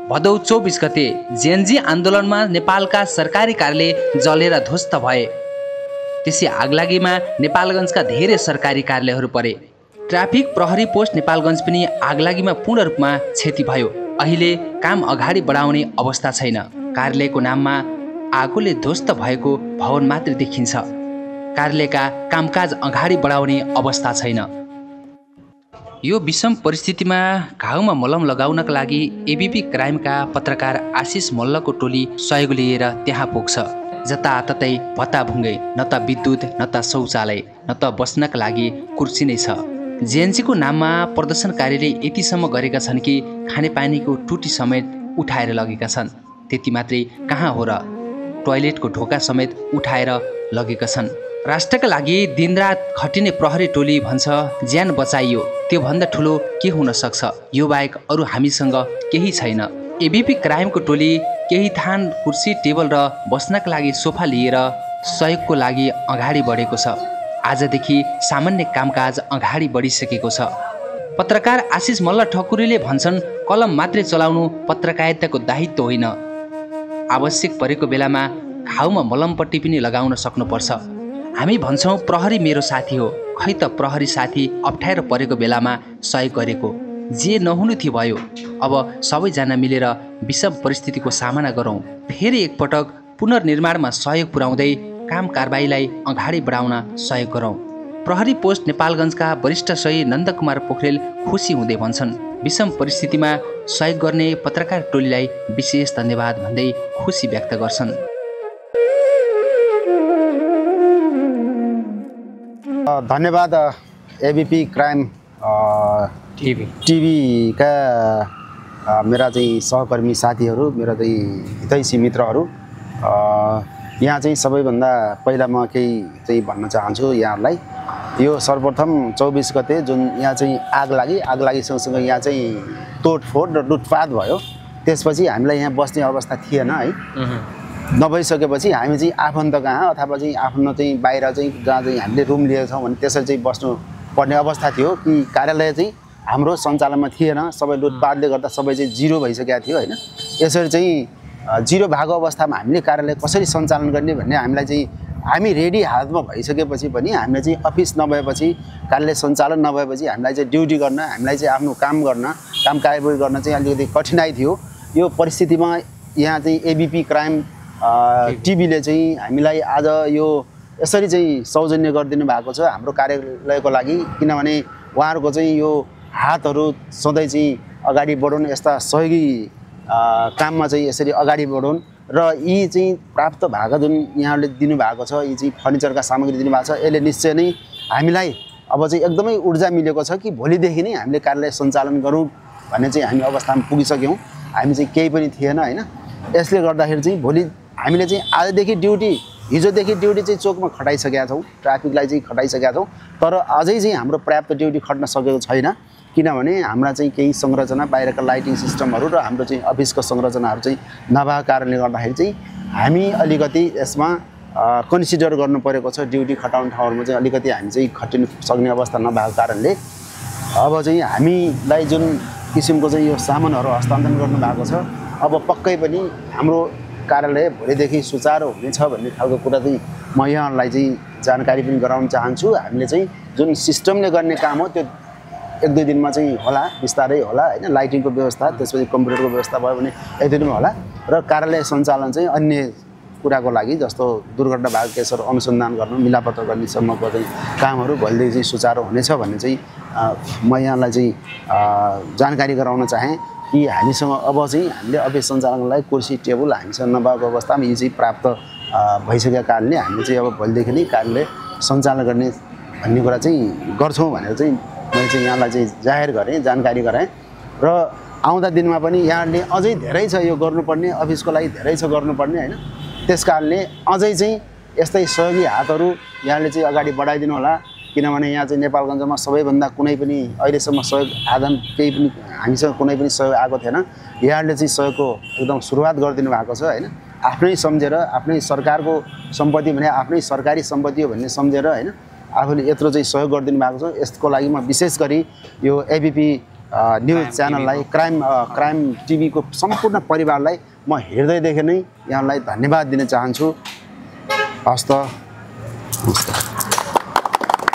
भदौ 24 गते जेएनजी आन्दोलनमा नेपालका सरकारी कार्यालय जलेर ध्वस्त भए। त्यसै आगलागीमा नेपालगञ्जका धेरै सरकारी कार्यालयहरू परे। ट्राफिक प्रहरी पोस्ट नेपालगञ्ज पनि आगलागीमा पूर्ण रूपमा क्षति भयो। अहिले काम अगाडि बढाउने अवस्था छैन। कार्यालयको नाममा आगोले ध्वस्त भएको भवन मात्र देखिन्छ। कार्यालयका कामकाज अगाडि बढाउने अवस्था छैन। यो विषम परिस्थितिमा घाउमा मलम लगाउनका लागि एबीपी क्राइमका पत्रकार आशिष मल्लको टोली सहयोग लिएर त्यहाँ पुग्छ। जताततै भत्ताभुङ्गे, न त विद्युत, न त शौचालय, न त बस्नका लागि कुर्सी नै छ। जेएनजीको नाममा प्रदर्शनकारीले यतिसम्म गरेका छन् कि खानेपानीको टुटी समेत उठाएर लगेका छन्। त्यति मात्रै कहाँ हो र, टोयलेटको ढोका समेत उठाएर लगेका छन्। राष्ट्रका लागि दिनरात खटिने प्रहरी टोली भन्छ ज्यान बचाइयो, त्योभन्दा ठुलो के हुन सक्छ? यो बाहेक अरू हामीसँग केही छैन। एबीपी क्राइमको टोली केही थान कुर्सी, टेबल र बस्नका लागि सोफा लिएर सहयोगको लागि अगाडि बढेको छ। आजदेखि सामान्य कामकाज अगाडि बढिसकेको छ। पत्रकार आशिष मल्ल ठकुरीले भन्छन् कलम मात्रै चलाउनु पत्रकारिताको दायित्व होइन। आवश्यक परेको बेलामा घाउमा मलमपट्टि पनि लगाउन सक्नुपर्छ। हामी भन्छौँ प्रहरी मेरो साथी हो, खै त प्रहरी साथी अप्ठ्यारो परेको बेलामा सहयोग गरेको। जे नहुनु थियो भयो। अब सबैजना मिलेर विषम परिस्थितिको सामना गरौँ। फेरि एकपटक पुनर्निर्माणमा सहयोग पुर्याउँदै काम कारबाहीलाई अगाडि बढाउन सहयोग गरौँ। प्रहरी पोस्ट नेपालगञ्जका वरिष्ठ सही नन्दकुमार पोखरेल खुसी हुँदै भन्छन् विषम परिस्थितिमा सहयोग गर्ने पत्रकार टोलीलाई विशेष धन्यवाद भन्दै खुसी व्यक्त गर्छन्। धन्यवाद एबीपी क्राइम टिभीका मेरा चाहिँ सहकर्मी साथीहरू, मेरा चाहिँ हितैषी मित्रहरू। यहाँ चाहिँ सबैभन्दा पहिला म केही चाहिँ भन्न चाहन्छु यहाँहरूलाई। यो सर्वप्रथम 24 गते जुन यहाँ चाहिँ आग लागि सँगसँगै यहाँ चाहिँ तोडफोड र लुटपाट भयो। त्यसपछि हामीलाई यहाँ बस्ने अवस्था थिएन है। नभइसकेपछि हामी चाहिँ आफन्त कहाँ अथवा चाहिँ आफ्नो चाहिँ बाहिर चाहिँ जहाँ चाहिँ हामीले रुम लिएका छौँ भने त्यसरी चाहिँ बस्नु पर्ने अवस्था थियो कि कार्यालय चाहिँ हाम्रो सञ्चालनमा थिएन। सबै लुटपाटले गर्दा सबै चाहिँ जिरो भइसकेको थियो होइन। यसरी चाहिँ जिरो भएको अवस्थामा हामीले कार्यालय कसरी सञ्चालन गर्ने भन्ने हामीलाई चाहिँ हामी रेडी हालतमा भइसकेपछि पनि हामीले चाहिँ अफिस नभएपछि, कार्यालय सञ्चालन नभएपछि हामीलाई चाहिँ ड्युटी गर्न, हामीलाई चाहिँ आफ्नो काम गर्न, काम कारबाही गर्न चाहिँ अलिकति कठिनाइ थियो। यो परिस्थितिमा यहाँ चाहिँ एबीपी क्राइम टिभीले चाहिँ हामीलाई आज यो यसरी चाहिँ सौजन्य गरिदिनु भएको छ हाम्रो कार्यालयको लागि। किनभने उहाँहरूको चाहिँ यो हातहरू सधैँ चाहिँ अगाडि बढुन्, यस्ता सहयोगी काममा चाहिँ यसरी अगाडि बढुन्। र यी चाहिँ प्राप्त भएको जुन यहाँले दिनुभएको छ, यी चाहिँ फर्निचरका सामग्री दिनुभएको छ, यसले निश्चय नै हामीलाई अब चाहिँ एकदमै ऊर्जा मिलेको छ कि भोलिदेखि नै हामीले कार्यालय सञ्चालन गरौँ भन्ने चाहिँ हामी अवस्थामा पुगिसक्यौँ। हामी चाहिँ केही पनि थिएन होइन। यसले गर्दाखेरि चाहिँ भोलि हामीले चाहिँ आजदेखि ड्युटी, हिजोदेखि ड्युटी चाहिँ चोकमा खटाइसकेका छौँ, ट्राफिकलाई चाहिँ खटाइसकेका छौँ। तर अझै चाहिँ हाम्रो पर्याप्त ड्युटी खट्न सकेको छैन। किनभने हाम्रा चाहिँ केही संरचना, बाहिरका लाइटिङ सिस्टमहरू र हाम्रो चाहिँ अफिसको संरचनाहरू चाहिँ नभएको कारणले गर्दाखेरि चाहिँ हामी अलिकति यसमा कन्सिडर गर्नु परेको छ। ड्युटी खटाउने ठाउँहरूमा चाहिँ अलिकति हामी चाहिँ खटिनु सक्ने अवस्था नभएको कारणले अब चाहिँ हामीलाई जुन किसिमको चाहिँ यो सामानहरू हस्तान्तरण गर्नुभएको छ, अब पक्कै पनि हाम्रो कार्यालय भोलिदेखि सुचारू हुनेछ भन्ने खालको कुरा चाहिँ म यहाँलाई चाहिँ जानकारी पनि गराउन चाहन्छु। हामीले चाहिँ जुन सिस्टमले गर्ने काम हो त्यो 1-2 दिनमा चाहिँ होला, बिस्तारै होला होइन। लाइटिङको व्यवस्था, त्यसपछि कम्प्युटरको व्यवस्था भयो भने 1-2 दिनमा होला। र कार्यालय सञ्चालन चाहिँ अन्य कुराको लागि जस्तो दुर्घटना भएको केसहरू अनुसन्धान गर्नु, मिलापत्र गर्नेसम्मको चाहिँ कामहरू भोलिदेखि चाहिँ सुचारू हुनेछ भन्ने चाहिँ म यहाँलाई चाहिँ जानकारी गराउन चाहेँ कि हामीसँग अब चाहिँ हामीले अफिस सञ्चालनको लागि कुर्सी, टेबल हामीसँग नभएको अवस्थामा यी चाहिँ प्राप्त भइसकेका कारणले हामीले चाहिँ अब भोलिदेखि नै कार्यालय सञ्चालन गर्ने भन्ने कुरा चाहिँ गर्छौँ भनेर चाहिँ मैले चाहिँ यहाँलाई चाहिँ जाहेर गरेँ, जानकारी गराएँ। र आउँदा दिनमा पनि यहाँले अझै धेरै छ यो गर्नुपर्ने, अफिसको लागि धेरै छ गर्नुपर्ने होइन। त्यस कारणले अझै चाहिँ यस्तै सहयोगी हातहरू यहाँले चाहिँ अगाडि बढाइदिनु होला। किनभने यहाँ चाहिँ नेपालगञ्जमा सबैभन्दा कुनै पनि अहिलेसम्म सहयोग आदान केही पनि हामीसँग कुनै पनि सहयोग आएको थिएन। यहाँले चाहिँ सहयोगको एकदम सुरुवात गरिदिनु भएको छ होइन। आफ्नै सम्झेर, आफ्नै सरकारको सम्पत्ति भने आफ्नै सरकारी सम्पत्ति हो भन्ने सम्झेर होइन। आफूले यत्रो चाहिँ सहयोग गरिदिनु भएको छ। यसको लागि म विशेष गरी यो एबिपी न्युज च्यानललाई क्राइम टिभीको सम्पूर्ण परिवारलाई म हृदयदेखि नै यहाँलाई धन्यवाद दिन चाहन्छु। हस्त।